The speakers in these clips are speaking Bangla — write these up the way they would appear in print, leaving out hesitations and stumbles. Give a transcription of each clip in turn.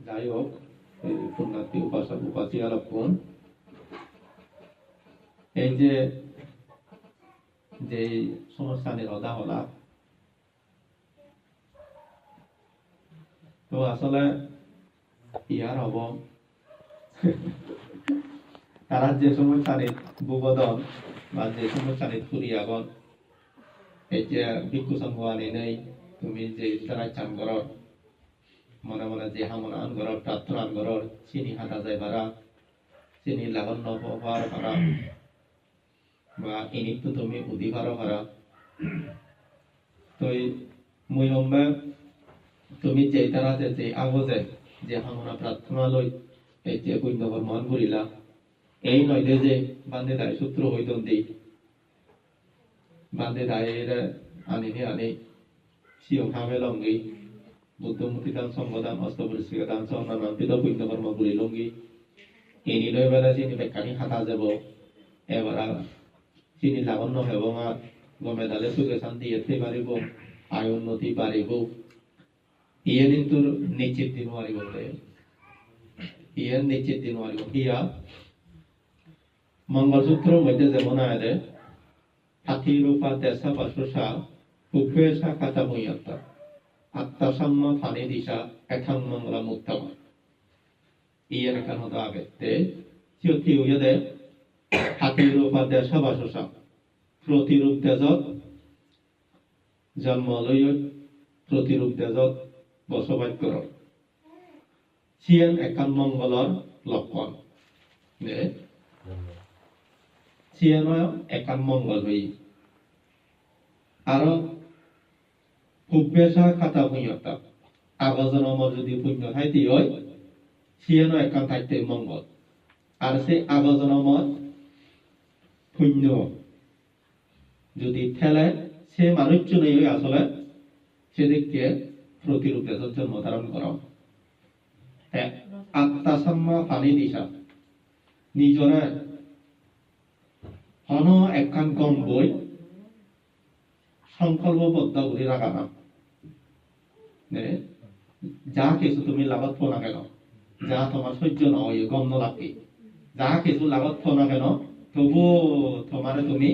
যাই হোক পুণ্যার্থী উপাসক উপাসিকারক্ষণ এই যে সমস্যা নিরোধা হলা তো আসলে ইয়ার হব তারা যে সমস্যার বুবদন বা যে সমস্যার ফুরিয়াগন এই যে ভিক্ষু সংঘ আনি নেই তুমি যে তারা চান কর মনে মনে যে হামনা আন কর প্রার্থনা আন কর চিনি হাতা যায় ভাড়া চিনি লাগন নপার ভাড়া বা ইনিত তুমি উদি ভাড়া ভাড়া তো মুই হম্বে তুমি যে তারা যে আগজে যে হামনা প্রার্থনা লই এই যে পুণ্য কর্মন করিলা এই নয় যে বান্ধে দায় সূত্র হইতন দি বান্ধে দায়ের আনিনি আনি সিও খামে লঙ্গি বুদ্ধমূর্তি দান সঙ্গদান অষ্টপরিষ্কার দান সন্নান পিত পুণ্য কর্ম করি লঙ্গি এনি লই বেলা চিনি বেকানি হাতা যাব এবার চিনি লাগানো হব আর গমে দালে সুখে শান্তি এতে পারিব আয় উন্নতি পারিব ইয়ে কিন্তু নিশ্চিত দিন পারিব ইয়ে নিশ্চিত দিন পারিব ইয়া মঙ্গলসূত্র মধ্যে যেমন আয় হাতি রূপা দেশা বাসুসা উভয়সা কাতা মইয়াত্তা আত্মাসাম্য ফানি দিশা একাং মঙ্গলা মুক্তামা ইয়ের এখান হতো আগেতে চিয়তি উইয়াদে হাতি রূপা দেশা বাসুসা প্রতিরূপ তেজত জন্ম লই প্রতিরূপ তেজত বসবাস কর সিয়েন একান মঙ্গলৰ লক্ষণ সিয়েন একান মঙ্গল হই আৰু উভ্যাসা খাতা পুণ্যতা আগজনমৰ যদি পুণ্য ঠাইতে হয় সিয়েন একান ঠাইতে মঙ্গল আর সে আগজনমৰ পুণ্য যদি ঠেলে সে মানুষজনই আসলে সেদিককে প্রতিরূপে জন্ম ধারণ করা আত্মাসাম্য ফানি দিশা নিজরে হন একখান কম বই সংকল্পবদ্ধ করে রাখা না যা কিছু তুমি লাভত ফো না কেন যা তোমার সহ্য নয় গম নলাপি যা কিছু লাভত ফো না কেন তবু তোমারে তুমি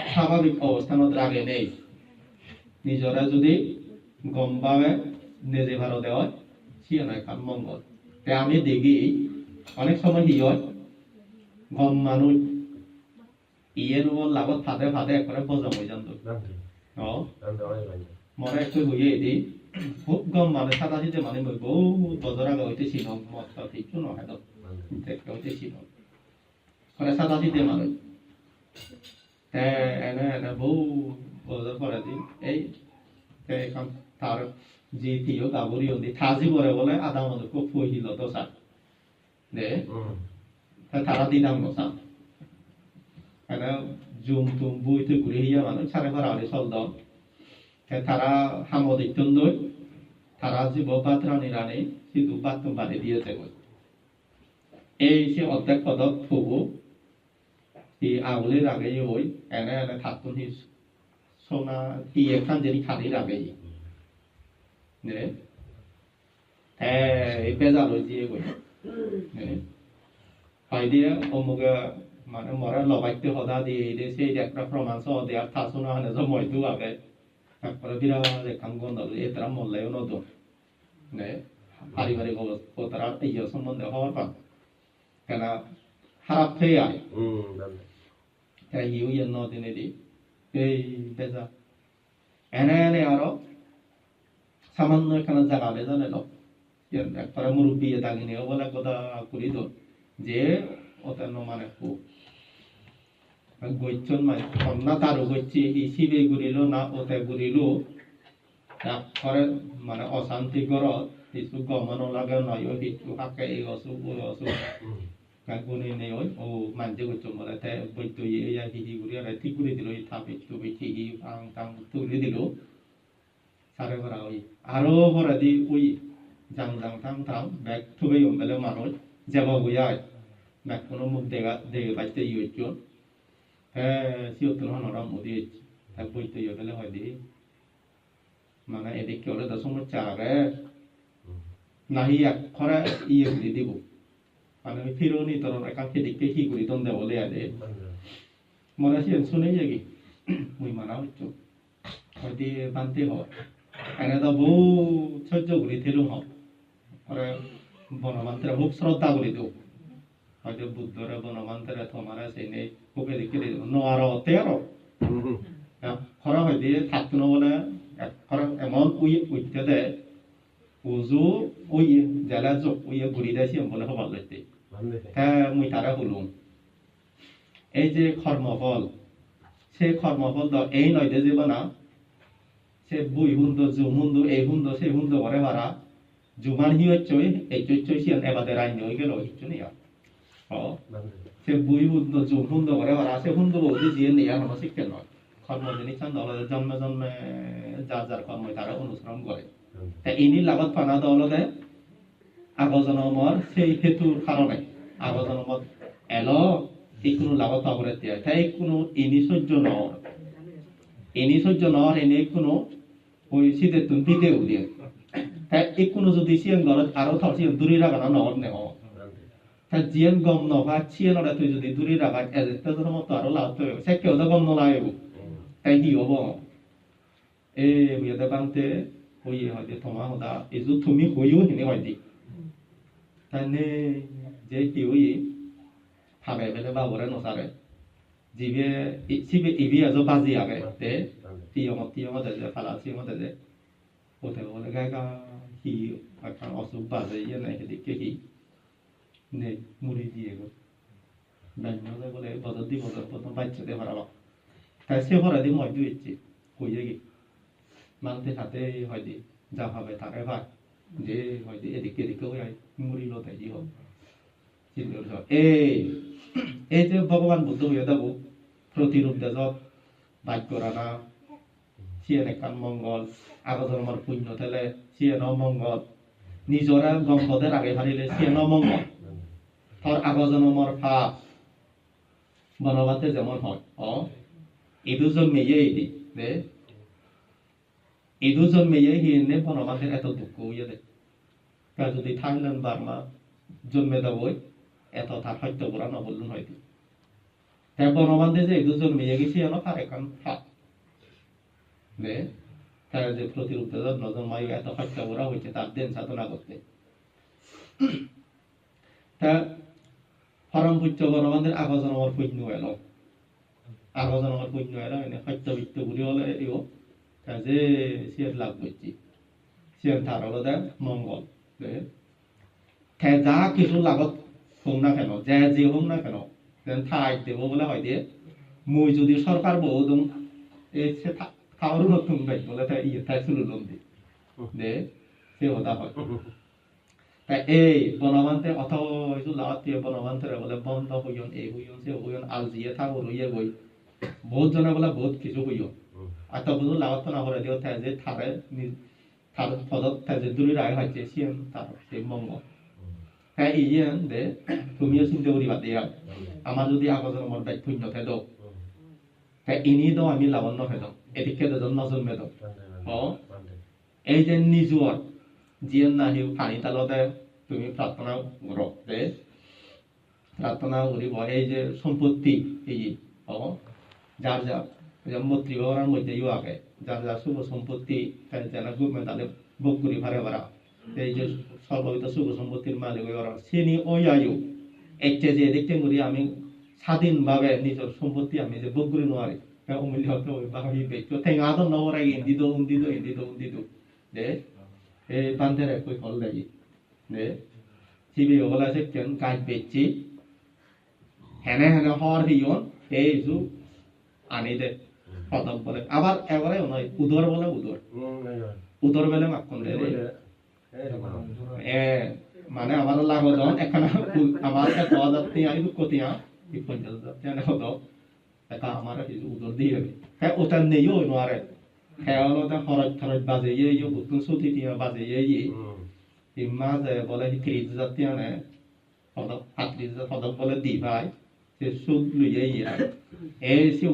স্বাভাবিক অবস্থানত রাগে নেই নিজরা যদি গম পাবে নিজে ভালো দেওয়া সে নয় কারণ মঙ্গল তাই আমি দেখি অনেক সময় কি হয় গম মানুষ ইয়ের লাভত ফাঁদে ফাঁদে একবারে বজম হয়ে যান মনে একটু হইয়ে এটি খুব গম মানে সাদা সিদ্ধে মানে বহু বজর আগে হইতে ছিল মত কিছু নয় তো দেখতে হইতে ছিল সাদা সিদ্ধে মানুষ এনে এনে বহু বজর করে দিন এই এখন তার যে তিও গাবরি হন্দি থাজি করে বলে আধা মধ্যে খুব ফইল তো স্যার দে তারা দিনাম নসা এনে জুম তুম বইতে ঘুরে হিয়া মানুষ সারে ভাড়া হলে চল দাও তারা হামদিত্যন দই তারা জীব বাত্রানি রানে সিধু বাত্তম বাড়ি দিয়েছে এই সে অর্ধেক পদক ফুবু এই আউলের আগে ওই এনে এনে থাকুন হি সোনা কি একখান যেনি খালির আগে এই বেজাল হয়েছে হয় দিয়ে অমুকে মানে মরা লবাইতে হদা দিয়ে সেই একটা প্রমাণ সহ দেওয়ার থাসুনা হলে মইতো আগে একবারে বিরাট একখান গন্ধ এতারা মল্লাইও নতুন পারিবারিক অবস্থার ইয়ে সম্বন্ধে হওয়ার পান কেন খারাপ খেয়ে আয় তাই ইউ ইয়ে নদিনে দি এই বেজা এনে এনে আরো সামান্য এখানে জাগালে জানে লোক একবারে মুরব্বী দাগিনি বলে কথা করি তো যে ওটা মানে খুব গৈচন মানে কন্যা তারও গৈছি শিবে ঘুরিল না ওতে ঘুরিল তারপরে মানে অশান্তি করত কিছু গমনও লাগে নয় কিছু হাকে এই অসুখ ওই অসুখ কাকুনি নেই ওই ও মানতে গৈচন বলে তাই বৈদ্য ইয়া হিহি ঘুরি আর ঠিক করে দিল থাপি টুপি ঠিকই আং টাং তুলে দিল সারে ভরা ওই আরো ভরা দি ওই জাং জাং থাং থাং ব্যাগ থুবে বেলে মানুষ যাবা বইয়ায় ব্যাগ কোনো মুখ দেখে বাচ্চা ইয়েছ সিওতন হনরাম মোদি তাই বইতে ইয়ে বেলে হয় দি মানে এদিকে ওরা তো সমস্যা আগে নাহি এক খরা ইয়ে করে দিব মানে ফিরোনি তরন একান খেদিকে হি করি দন্দে বলে আদে মনে আছে শুনে যাগি মুই মানা হচ্ছো হয়তো বানতে হয় এনে তো বউ সহ্য করি থেলু হয় পরে বনমান্তেরা খুব শ্রদ্ধা করি দেব হয়তো বুদ্ধরা বনমান্তেরা তোমারা সেই নেই খুবই দেখে নোয়ার অতে আরো খরা হয়তো থাকতো না বলে খরা এমন উঠতে দেয় উজু ওই জেলা যোগ ওই ঘুরি দেয় বলে হবার লইতে হ্যাঁ মুই তারা হলুম এই যে কর্মফল সে কর্মফল তো এই নয় যে যাব না সে বুই হুন্দ জু হুন্দ এই হুন্দ সে হুন্দ করে মারা জুমান হি হচ্ছে এই চই সিয়ান এবাদের আইন হয়ে গেল হিচ্ছু নিয়া সে বুই হুন্দ জু হুন্দ করে মারা সে হুন্দ বলতে দিয়ে নিয়া কোনো শিখতে নয় কর্ম জিনিস জন্মে জন্মে যার যার কর্ম তারা অনুসরণ করে তা ইনি লাগত পানা দলতে আগজনমর সেই হেতুর কারণে আগজনমত এলো এই কোনো লাগত পাবলে দিয়ে তাই কোনো ইনি সহ্য নর এনে কোনো ওই শীতের তুন দিতে উদিয়ে তাই এই কোনো যদি সিয়ান গলত আরো থর সিয়ান দূরে রাখা নর নেহ তা জিয়ান গম নভা সিয়ান ওরা তুই যদি দূরে রাখা এজেতে জন মতো আরো লাভ তো সে কেউ তো গম নলাইব তাই কি হব এ বিয়েতে বানতে ওই হয়তো তোমা হদা এজু তুমি হইও হেনে হয়দি তাই নে যে কি ওই ভাবে বেলে বাবরে নসারে জিবে সিবে ইবি আজো বাজি আগে তে টিয়মত যে ফালা সিমত যে ওতে বলে গায়গা হি আকান অসুখ বাজে ইয়ে নাই হেদিকে হি নে মুড়ি দিয়ে গো দান্যলে বলে বদর দি বদর প্রথম বাচ্চাতে হারাবা তাই সে হরা দি মই দুইছি কইয়ে গি মানতে সাথে হয়দি যা হবে তারে ভাই যে হয়দি এদিকে এদিকে ওই মুড়ি লতে জি হোক চিন্তা এই যে ভগবান বুদ্ধ হয়ে দেব প্রতিরূপ দেব বাক্য রানা সিয়েন একান মঙ্গল আগজন্মর পুণ্য তেলে সিয়েন মঙ্গল নিজরা গম্পদের আগে হারিলে সিয়েন মঙ্গল তোর আগজন্মর পাপ বনবাতে যেমন হয় এই দুজন মেয়ে এদি দে এই দুজন মেয়ে হিনে বনবাতের এত দুঃখ হইয়া দে তা যদি থাইল্যান্ড বার্মা জন্মে দেবই এত তার সত্য পুরা নবলুন হয়তো তাই বনবান্ধে যে এই দুজন মেয়ে গেছি এনো তার এখন ফাপ দে তার যে প্রতিরূপ নজন মায়ু এত সত্য পুরা হয়েছে তার দেন সাধনা করতে তা পরম পুত্র বনবান্ধের আগজনমর পুণ্য এলো এনে সত্য বৃত্ত বুলি হলে ইও যে সিয়ার লাভ করছি সিয়ার ধার হলো দেয় মঙ্গল দে যা কিছু লাগত হোক না কেন যে হোক না কেন ঠাই দেব বলে হয় দিয়ে মুই যদি সরকার বহু দম এই খাওয়ারও নতুন ভাই বলে তাই ইয়ে তাই শুরু লম দে সে হতা হয় তাই এই বনবান্তে অথবা লাগাতে বনবান্তে বলে বন্ধ হইয়ন এই হইয়ন সে হইয়ন আল দিয়ে থাকো রইয়ে গই বহুত জনে বলে বহুত কিছু হইয়ন আর তখন লাগাতো না করে দিও তাই যে থারে তার পদক তাই যে দূরে রায় হয়েছে সিয়ান তার সেই মঙ্গল হ্যাঁ ইয়ে দে তুমিও চিন্তা করি বাদ দিয়া আমার যদি আগজন্মর দায়িত্ব পুণ্য খেদ হ্যাঁ ইনি দাও আমি লাবণ্য খেদ এদিকে দুজন নজন্মে দাও এই যে নিজুয়ার জিয়ান নাহি পানি তালতে তুমি প্রার্থনা করো দে প্রার্থনা করিব এই যে সম্পত্তি এই যার যার মন্ত্রী বাবার মধ্যে ইউ আগে যার যার শুভ সম্পত্তি যেন গুমে তাদের ভোগ করি ভারে ভাড়া এই যে সর্ববিধ শুভ সম্পত্তির মালিক ওরা সেনি ওই আয়ু একটা যে দেখতে করি আমি স্বাধীনভাবে নিজের সম্পত্তি আমি যে ভোগ করি নোয়ারি অমূল্য হতে ওই বাহি বেচো ঠেং আদর নবরা ইন্দিদ দে এই বান্ধের কই ফল দেয় দে সিবি ওগুলা সেকেন কাজ বেচছি হেনে হর হিয়ন এই জু আনি দে পদক বলে আবার এবারে নয় উদর বলে উদর বেলে মাখন দে মানে আমার লাগন এখানে আমার 1000 টিয়া ইদু কতিয়া 50,000 টিয়া হতো এটা আমার উদর দিয়ে হ্যাঁ ওটা নেই ওই নোয়ারে হ্যাঁ ওটা খরচ বাজে ইয়ে বুতুন সুতি টিয়া বাজে ইয়ে মাঝে বলে 30,000 টিয়া নে পদক 30,000 পদক বলে দি ভাই সে সুদ লইয়ে ইয়ে এই সে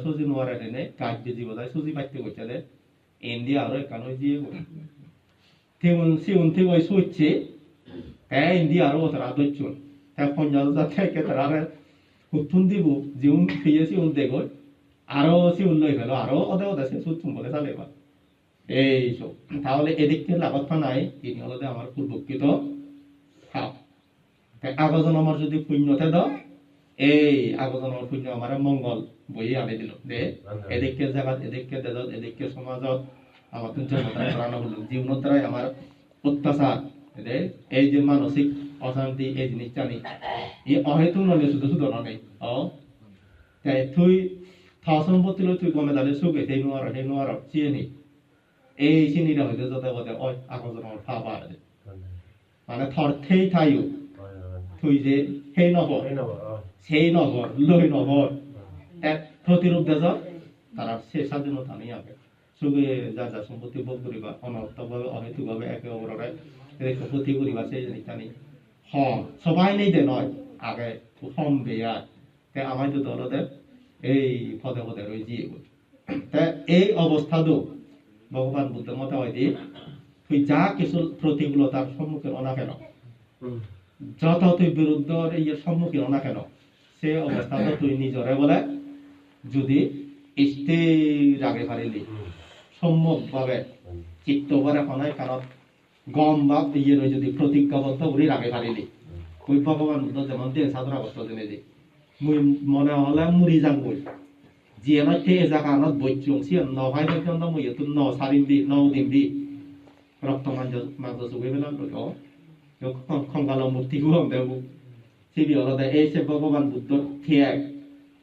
সুজি নোয়ারে নে কাজ দিয়ে দিব যায় সুজি পাইতে কইছে দে ইন্ডিয়া আরো একানো দিয়ে 대운 시운 대고의 소치 인디아로 오더라 도춘 대폰 여자 택게더라 হুতুন্দিবু জিউন ফিয়ে সিউন দেগো আরো সিউন লই ফেলো আরো ওদে ওদে সে সুতুম বলে চালেবা এই সব তাহলে এদিকে লাগাত নাই তিনি হলো আমার পূর্বকৃত পাপ আগজনমর যদি পুণ্যতে দাও এই আগজনমর পুণ্য আমার মঙ্গল বই আনি দিল দে এদিকে জায়গা এদিকে দেজত এদিকে সমাজত আমার জন্মদান করানো হলো জীবনের দ্বারাই আমার অত্যাচার দে এই যে মানসিক অশান্তি এই জিনিসটা নেই এই অহেতুক নয় শুধু শুধু নয় তাই তুই সম্পত্তি তুই গমে দাঁড়িয়ে সুখে সেই নোয়ার চিয়ে নি এই চিনিটা হইতে যত বলে ওই আগজনমর পাপ আছে মানে থর থেই থাইও তুই যে সেই নগর সেই নগর লই নগর এক প্রতিরূপ দেশ তারা সে স্বাধীনতা নেই আগে সুখে যা যা সম্পত্তি ভোগ করিবা অনর্থকভাবে অহেতুকভাবে একে অপরের এদিকে ক্ষতি করিবা সেই জিনিসটা নেই সবাই নেই দে নয় আগে হম বেয়ার তাই আমার তো দলদের এই পদে পদে রয়ে জিয়ে তাই এই অবস্থা도 ভগবান বুদ্ধের মতে হয় যে তুই যা কিছু প্রতিকূলতার সম্মুখীন না কেন যত তুই বিরুদ্ধ ইয়ের সম্মুখীন না কেন সে অবস্থাতে তুই নিজরে বলে যদি স্থির আগে পারিলি সম্যক ভাবে চিত্ত ভরে হনায় কারণ গম বা ইয়ে যদি প্রতিজ্ঞাবদ্ধ করি আগে পারিলি ওই ভগবান বুদ্ধ যেমন দিয়ে সাধনা কষ্ট জেনে দি মুই মনে হলে মুড়ি যাং বই যিয়ে নয় এ জায়গা আনত বৈচুং সিয়ান ন ভাই পর্যন্ত মুই তো ন সারিন দি ন দিন দি রক্ত মাংস সুগে পেলাম তো খঙ্গাল মূর্তি গুম দেব সিবি আলাদা এই সে ভগবান বুদ্ধ ঠিক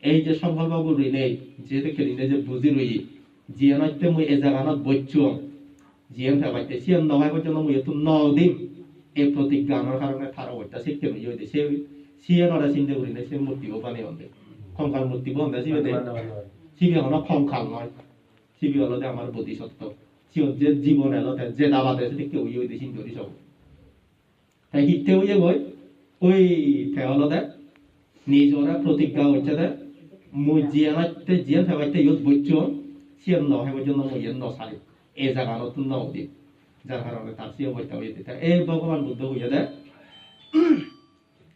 এই যে সংকল্প করি নেই যেতে খেলিনে যে বুঝি রই যিয়ে নয় মুই এ জায়গা আনত বৈচুং যিয়ে থাকাইতে সিয়ান ন ভাই পর্যন্ত মুই তো ন দিন এই প্রতিজ্ঞা আনার কারণে তারা ওইটা শিখতে হই হইতে সে সিয়ানরা চিন্তা করি না সে মূর্তিও বানিয়ে আনবে খঙ্কাল মূর্তি বন্ধে সিবে সিবি হলো খঙ্কাল নয় সিবি হলো আমার বোধিসত্ত্ব সিও যে জীবন এলো যে দাবাতে সে কেউ হইতে চিন্তা করি সব তাই হিতে হইয়ে গই ওই হলো দে নিজরা প্রতিজ্ঞা হচ্ছে দে মুই জিয়ানাতে জিয়ান থাকাইতে ইয়ত বইছ সিয়ান ন হয় পর্যন্ত মুই ন সারি এই জায়গা নতুন ন দি যার কারণে তার সিও বইতে হইতে এই ভগবান বুদ্ধ হইয়া দে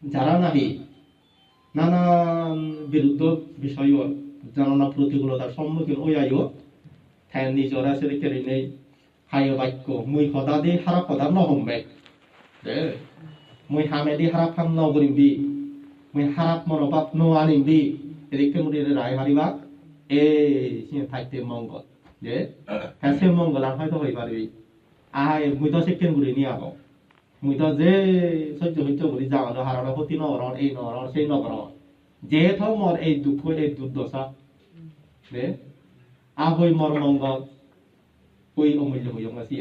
যারা নাহি নানান বিরুদ্ধ বিষয় নানা প্রতিকূলতার সম্মুখীন হই আইও ঠ্যান নিজরা সেরে কেড়ে নেই হায় বাক্য মুই সদা দি হারা সদা নহমবে মুই হামে দি হারাপ হাম নগরিম দি মুই হারাপ মনোভাব ন আনিম দি এদিকে মুড়ি রায় মারিবা এই থাকতে মঙ্গল যে হ্যাঁ সে মঙ্গল আর হয়তো হই পারবি আয় মুই তো সেকেন্ড গুড়ি নিয়ে আবো মুই তো যে সহ্য সহ্য করি যাওয়া হারানো ক্ষতি নরণ এই নরণ সেই নগর যেহেতু মর এই দুঃখ এই দুর্দশা রে আহই মর মঙ্গল ওই অমূল্য হইয়া গেছি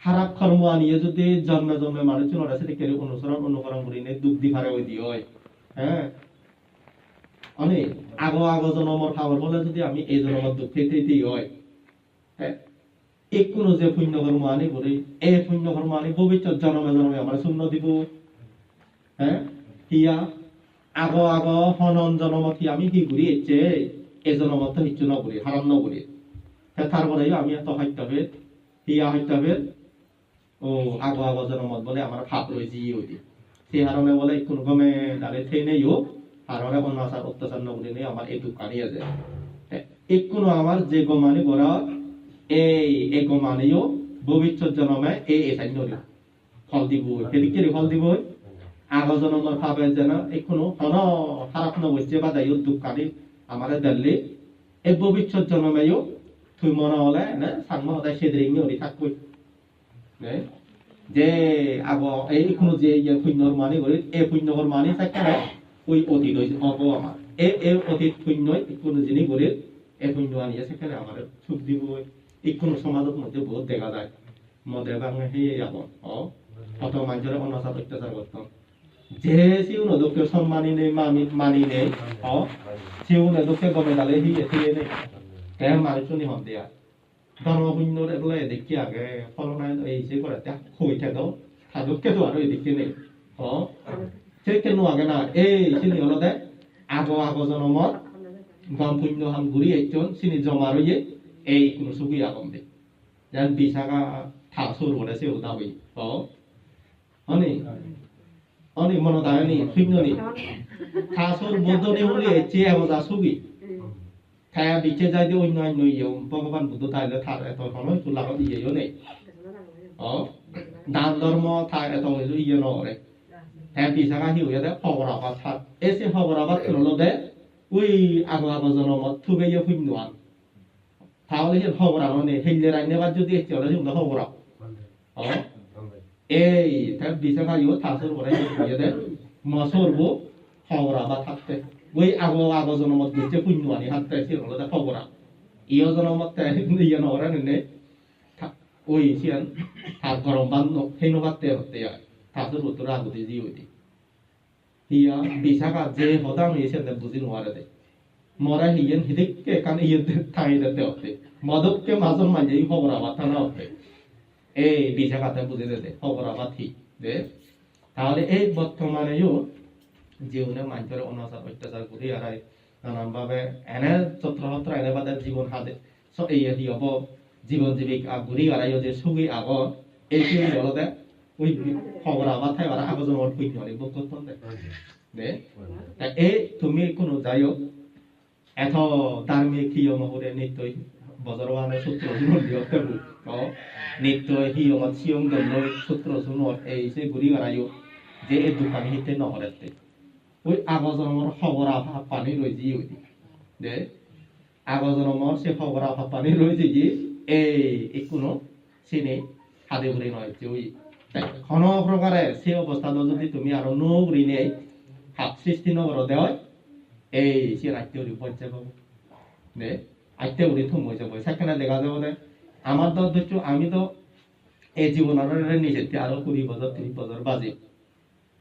খারাপ কর্ম আনিয়ে যদি জন্মে জন্মে মানুষ ওরা সেটাকে অনুকরণ করি নে দুঃখ দি ফারে ওই দিয়ে হয় হ্যাঁ অনেক আগো জন্মর খাবার বলে যদি আমি এই জন্মর দুঃখ খেতেই হয় হ্যাঁ এক কোনো যে পুণ্য কর্ম আনি করি এই পুণ্য কর্ম আনি ভবিষ্যৎ জন্মে জন্মে আমার শূন্য দিব হ্যাঁ হিয়া আগো হনন জন্মত কি আমি কি করি এসছে এই জন্মত তো হিচ্ছু নকরি হারাম নকরি তারপরে আমি এত হত্যবে হিয়া হত্যবে ও আগো জন্মত বলে আমার ভাব রয়েছে ইয়ে সেই হারণে বলে কোনো গমে দাঁড়িয়ে থেই নেই ও হারণে অনাচার অত্যাচার নকরি নেই আমার এই দুঃখ আনিয়ে যায় এক কোনো আমার যে গমানি করা এই গমানিও ভবিষ্যৎ জন্মে এই এসাই নরি ফল দিব সেদিকে ফল দিব আগো জন্মর ভাবে যেন এখনো হন খারাপ নবচ্ছে বা দায়ী দুঃখ আনি আমার দিল্লি এই ভবিষ্যৎ জন্মেও তুই মনে হলে না সাংম সদায় সেদিন নরি থাকবই যে আগো এই কোনো যে পুণ্যর মানি করে এই পুণ্যর মানি থাকে ওই অতীত অব আমার এই অতীত পুণ্যই কোনো জিনিস করে এই পুণ্য আনিয়ে সেখানে আমার সুখ দিব এই কোনো সমাজের মধ্যে বহুত দেখা যায় মদে ভাঙে সেই আবন অত মানুষের অনাচার অত্যাচার করতাম যে সিউ নদকে সম্মানী নেই মানি নেই সিউ নদকে গমে দালে হিয়ে থিয়ে নেই তাই মানুষ হন দেয়া ধর্মপুণ্যর এগুলো এদিকে আগে ফলনায় এই যে করে হই থাকো থাককে তো আরো এদিকে নেই সে কেন আগে না এই চিনি হলো দে আগো জন্মত গম পুণ্য হাম ঘুরি একজন চিনি জমা রইয়ে এই কোনো সুখী আগম দে যেন বিশাখা 다 서로 세우 다위 아니 모노다니 휘노니 다 서로 모두네 우리 제하고다 속이 다 비체 자디 오이노이 노이요 ভগবান বুদ্ধ তাইলে থার এত সময় তো লাগা ইয়েও নেই দান ধর্ম থার এত ইয়ে নরে হ্যাঁ বিশাখা হিউয়ে হবরাবা থার এসে হবরাবা তুললে ওই আগো জনম থুবে ইয়ে হুইনোয়ান তাহলে যে হবরানো নেই হেললে রাইনেবার যদি এসে ওরা যে হবরা এই তার বিশাখা ইয়ে থাসর করে ইয়ে মসরবো হবরাবা থাকতে ওই আগো জনমত গেছে হুইনোয়ানি হাতে এসে ওরা হবরা ইয়ে জনমত ইয়ে নরা নেই ওই সিয়ান থার গরম বান্ধ হেনুবাতে হতে থাসর উত্তর আগতে জি হইতে হিয়া বিশাখা যে হদাম এসে বুঝি নোয়ারে দে মরা হিয়েন হিদিককে কান ইয়ে থাই দিতে হতে মদককে মাজন মাঝে হবরাবা থানা হতে এই বিশাখাতে বুঝে দে হবরাবা ঠিক দে তাহলে এই বর্তমানেও জীবনে মানুষের অনাচার অত্যাচার করে আর নানানভাবে এনে চত্রহত্র এনে বাদে জীবন হাতে এই হব জীবন জীবিকা ঘুরি আড়াই যে সুগি আগ এই কি হলদে ওই খবর আবার থাই আর আগজন ওর কই নরে বক্তব্য দে এই তুমি কোনো যাইও এত ধার্মিক হিয় মহরে নিত্যই বজরওয়ানে সূত্র শুনুন দিয়তে নিত্যই হিয় সিয়ং দল সূত্র শুনুন এই সে ঘুরি আড়াইও যে এই দোকান হিতে নহরেতে ওই আগজনমর খবর আভা পানি রয়েছে ওই দে আগজনমর সে খবর আভা পানি রয়েছে যে এই কোনো সিনে হাতে ঘুরে নয় যে ওই ঘন প্রকারে সে অবস্থা যদি তুমি আরো নগরী নেই হাত সৃষ্টি নগর দেওয়া এই সে আত্মীয় পৌঁছে পাবো দে আত্মীয় থুম হয়ে যাবো সেখানে দেখা যাবো দে আমার তো ধরছো আমি তো এই জীবনের নিজের আরো 20 বছর 30 বছর বাজে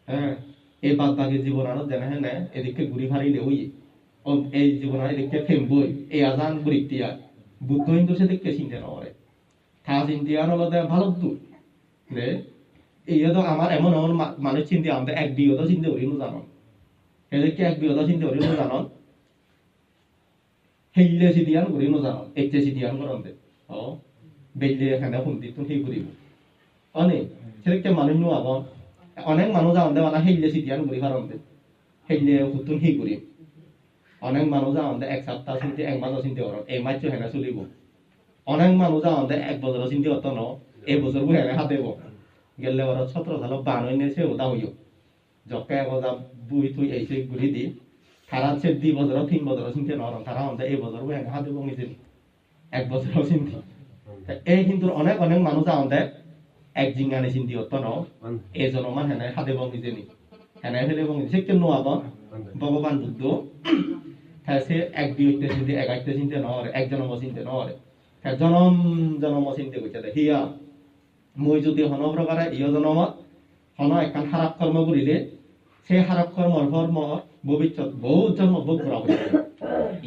হ্যাঁ এই বাদ বাকি জীবন আরো জানা হ্যাঁ না এদিকে ঘুরি ফারিলে ওই এই জীবন এদিকে ফেমবই এই আজান বৃত্তিয়া বুদ্ধ হিন্দু সেদিকে চিন্তা নরে থা চিন্তা নলদে ভালো দূর রে এই তো আমার এমন এমন মানুষ চিন্তা আমাদের এক বিগত চিন্তা করি জানো এদিকে এক বিগত চিন্তা করি জানো হেইলে সিদিয়ান করি জানো এতে সিদিয়ান করতে বেইলে এখানে হুন্দি তুমি সেই করিব অনেক সেদিকে মানুষ নো আবার অনেক মানুষ আমাদের মানে হেইলে সিদিয়ান করি পারতে হেইলে হুতুন সেই করি অনেক মানুষ আমাদের এক সপ্তাহ চিন্তা এক মাস চিন্তা করো এই মাস হেনা চলিব অনেক মানুষ আমাদের এক বছর চিন্তা করতো ন এই বছর হেনে হাতেব গেলে ওরা 17 সাল বানই নেছে ওটা হইও জকে একদা বুই তুই এই সেই ঘুরি দি তারা সে 2 বছর 3 বছর চিন্তা নরম তারা আমাদের এই বছর হেনে হাতেব নিজে এক বছর চিন্তা এই কিন্তু অনেক অনেক মানুষ আমাদের এক জিঙ্গানে চিন্তা করতো ন এই জনমান হেনে হাতেব নিজে নি হেনে ফেলে সে কেন আবার ভগবান বুদ্ধ সে এক বিয়তে চিন্তা এগাইতে চিন্তা নহরে এক জনম চিন্তা নহরে জনম জনম চিন্তা করছে হিয়া মই যদি হন প্রকারে ইয় জনমত হন একখান খারাপ কর্ম করিলে সেই খারাপ কর্মর ফল ভবিষ্যৎ বহুত জন্ম ভোগ করা হয়ে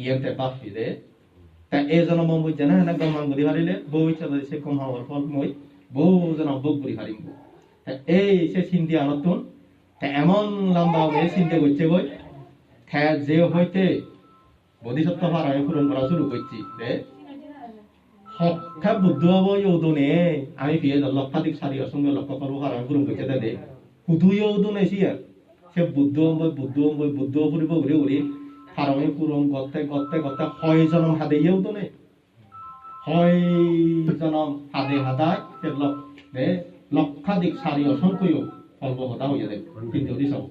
ইয়েতে বাপ ফিরে তা এই জন্ম মই জানা না গমান করি পারিলে ভবিষ্যৎ সে কম হওয়ার ফল মই বহু জন্ম ভোগ করি পারিব এই সে চিন্তা নতুন এমন লম্বা হয়ে চিন্তা করছে বই যে হইতে বোধিসত্ত্ব পারায় পূরণ করা শুরু করছি হঠাৎ বুদ্ধ হব ইউদনে আমি বিয়ে লক্ষাধিক সারি অসংখ্য লক্ষ্য করবো পারায় পূরণ করছে দে শুধু ইউদন এসি সে বুদ্ধ ফুরিব ঘুরে ঘুরি পারমে পূরণ করতে করতে করতে 6 জনম হাতে ইউদনে 6 জনম হাতে হাতায় সে লক্ষাধিক সারি অসংখ্য ফলব হতা হয়ে যাবে কিন্তু সব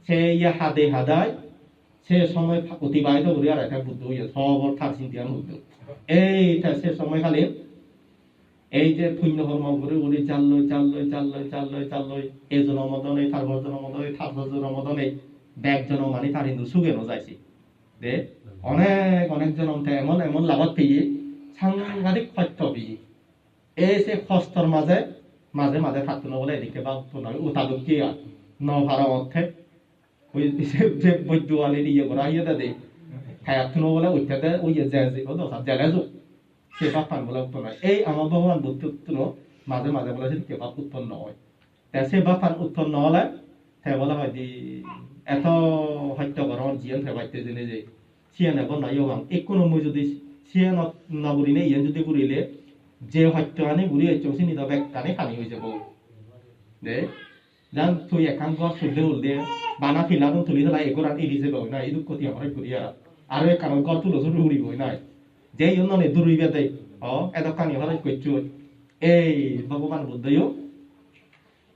সে ইয়ে হাতে হাদায় সে সময় অতিবাহিত করে আর একটা বুদ্ধ হইয়া সব অর্থাৎ চিন্তার বুদ্ধ এইটা সে সময় খালি এই যে পুণ্য কর্ম করে উনি চাল্লই এই জনমদন এই থার্বর জনমদন এই থার্বর জনমদন এই ব্যাগ জনম মানে তার হিন্দু সুগেন যাইছি দে অনেক অনেক জনম এমন এমন লাভত পেয়ে সাংঘাতিক সত্য পেয়ে এই সে কষ্টর মাঝে মাঝে মাঝে থাকতো না বলে এদিকে বা উতাদুকি ন ভাড়া অর্থে ওই যে বৈদ্যুয়ালির ইয়ে করা ইয়ে দে খায়াতুনো বলে উঠতে ওই যে ও দশা জেলে যো সে বাপ পান বলে উৎপন্ন হয় এই আমার ভগবান বুদ্ধ মাঝে মাঝে বলে সে কে বাপ উৎপন্ন হয় তা সে বাপ পান উৎপন্ন হলে সে বলা হয় যে এত হত্যাকরণ জিয়ান ফেবাইতে জেনে যে সিয়ান এখন নাই গান এক কোনো মই যদি সিয়ান নগরী নেই ইয়ান যদি করিলে যে হত্যা আনি ঘুরি হচ্ছে চিনি তো ব্যাগ টানে খানি হয়ে যাব দে যান তুই একান ঘর চললে হলদে বানা ফিলানো তুলি ধরা এগোর আর এড়িয়ে যাবে না এই দুঃখ দিয়ে আমার ঘুরিয়া আর এক কারণ ঘর তুলো শুরু উড়িব না যে জন্য নে দূরইবে দেয় এত কানি হরাই কইছো এই ভগবান বুদ্ধইও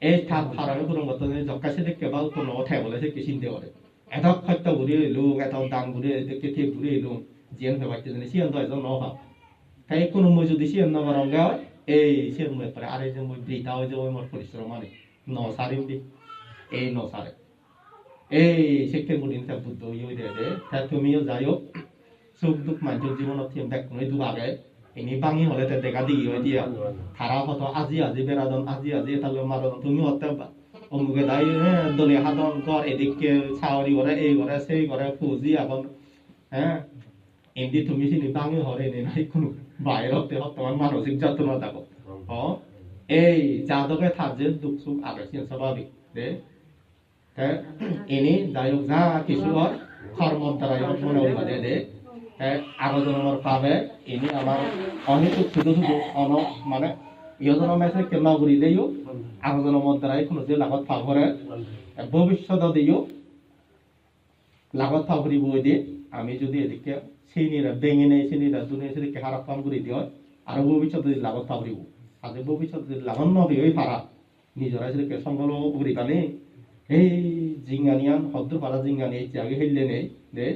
এই থাপ হারানো কোনো মত জকাছে দেখে বা কোনো ঠাই বলে সে কিসিন দেওয়ারে এত হত্যা ঘুরি এলো এত দান ঘুরি দেখে ঠিক ঘুরি এলো জিয়ান ফেবাইতে জানি সিয়ান তো এজন নভাব তাই কোনো মই যদি সিয়ান নবরং গাও এই সিয়ান মই পরে আরে যে মই ব্রিতা হয়ে যাবো মোর পরিশ্রম মানে ন সারিম দি এই ন সারে এই শিক্ষা গুলিন তা বুদ্ধ ইয়ে দে তা তুমিও যাইও সুখ দুঃখ মানুষের জীবনত থিম দেখ কোনো দুবাগে ini bangi hole te dega di yo dia thara hoto aji beradon aji talo maradon tumi hotte ba omuge dai dole hadon kor edikke saori gore ei gore sei gore fuji agon indi তুমি চিনি bangi hore ni nai kono বাইরতে হতমান মানসিক যন্ত্রণা থাকো এই জাদকে থাকছে দুঃখ সুখ আবেশিন স্বাভাবিক দে ini যাই হোক যা কিছু আর কর্মর দ্বারাই মনে হইবা দে আগজনমর পাবে ইনি আমার অনেক শুধু অন মানে ইয়জন মেসে কেন ঘুরি দেইও আগজনমর দ্বারাই কোনো যে লাগত পাবরে ভবিষ্যৎ দিও লাগত পাবরি বই দিয়ে আমি যদি এদিকে সিনিরা বেঙে নেই সিনিরা দুনিয়া সেদিকে হারাপ কাম করে দিও আর ভবিষ্যৎ যদি লাগত পাবরিব আজ ভবিষ্যৎ যদি লাগন নবে ওই পারা নিজরা সেদিকে সংকল্প করি পানে এই জিঙ্গানিয়ান হদ্র পারা জিঙ্গানি এই আগে হেললে নেই দে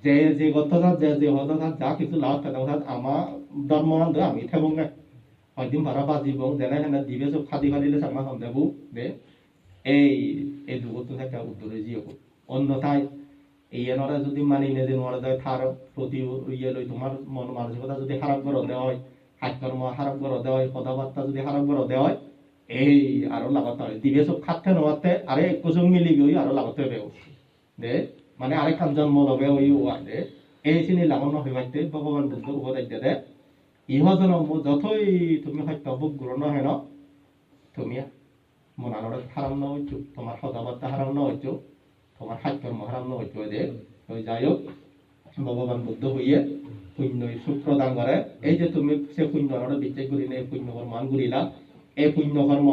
যে যে গতটা যে হদটা যা কিছু লাভ পেতাম আমার ধর্মান্ধ আমি থেবং না হয়দিন ভাড়া বাজিবং যেনে হেনে দিবে সব খাদি খাদিলে সামা সন্দেহ দে এই দুগত থেকে উত্তরে জিও অন্যথায় এই এনরা যদি মানি নে যে নোয়ারা যায় তার প্রতি ইয়ে লই তোমার মন মানসিকতা যদি খারাপ করে দেওয়া হয় হাত কর্ম খারাপ করে দেওয়া হয় কথাবার্তা যদি খারাপ করে দেওয়া হয় এই আরো লাগাতে হয় দিবে সব খাতে নোয়াতে আরে কুসুম মিলি গই আরো লাগাতে হবে দে মানে আরেকখান জন্ম লবে ওই ওয়ার্ডে এই চিনি লাগানো হইবাইতে ভগবান বুদ্ধ উপদেশ দে ইহ জন্ম যতই তুমি হত্যা বুক গ্রহণ হয় না তুমি মনানোর হারাম না হইছো তোমার কথাবার্তা হারাম না হইছো তোমার হাত কর্ম হারাম না হইছো দে ওই যাই হোক ভগবান বুদ্ধ হইয়ে পুণ্য সুখ প্রদান করে এই যে তুমি সে পুণ্য বিচার করি না এই পুণ্য কর্ম ঘুরিলা এই পুণ্য কর্ম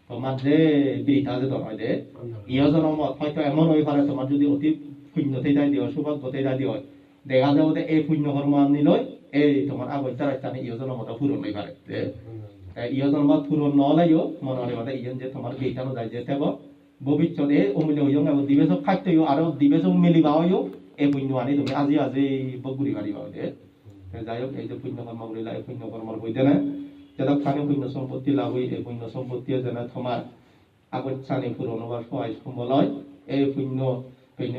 তোমার যে বৃথা যে হয় দে ইহ জন্মত হয়তো এমন হয়ে পারে তোমার যদি অতি পুণ্যতে যাই দিও সৌভাগ্যতে যাই দিও দেখা যাব যে এই পুণ্য কর্ম আনি লই এই তোমার আগত রাস্তানে ইহ জন্মত পূরণ হয়ে পারে ইহ জন্মত পূরণ নলাইও মনে হয় মানে ইয়ন যে তোমার বৃথানো যায় যে তেব ভবিষ্যতে অমূল্য হইও এবং দিবেশ খাদ্যও আরো দিবেশ মিলিবা হইও এই পুণ্য আনি তুমি আজি বগুড়ি পারিবা দে যাই হোক এই যে পুণ্য কর্ম করিলা এই পুণ্য কর্মর বই দেনা যতক্ষণে পুণ্য সম্পত্তি লাভ হই এই পুণ্য সম্পত্তি যেন তোমার আগত চানি পূরণ হওয়ার সহায় সম্বলয় এই পুণ্য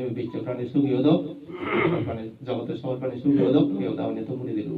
বিশ্ব প্রাণী সুখী হদক জগতের সবার প্রাণী সুখী হদক এই উদাহরণে তো মুড়ি দিল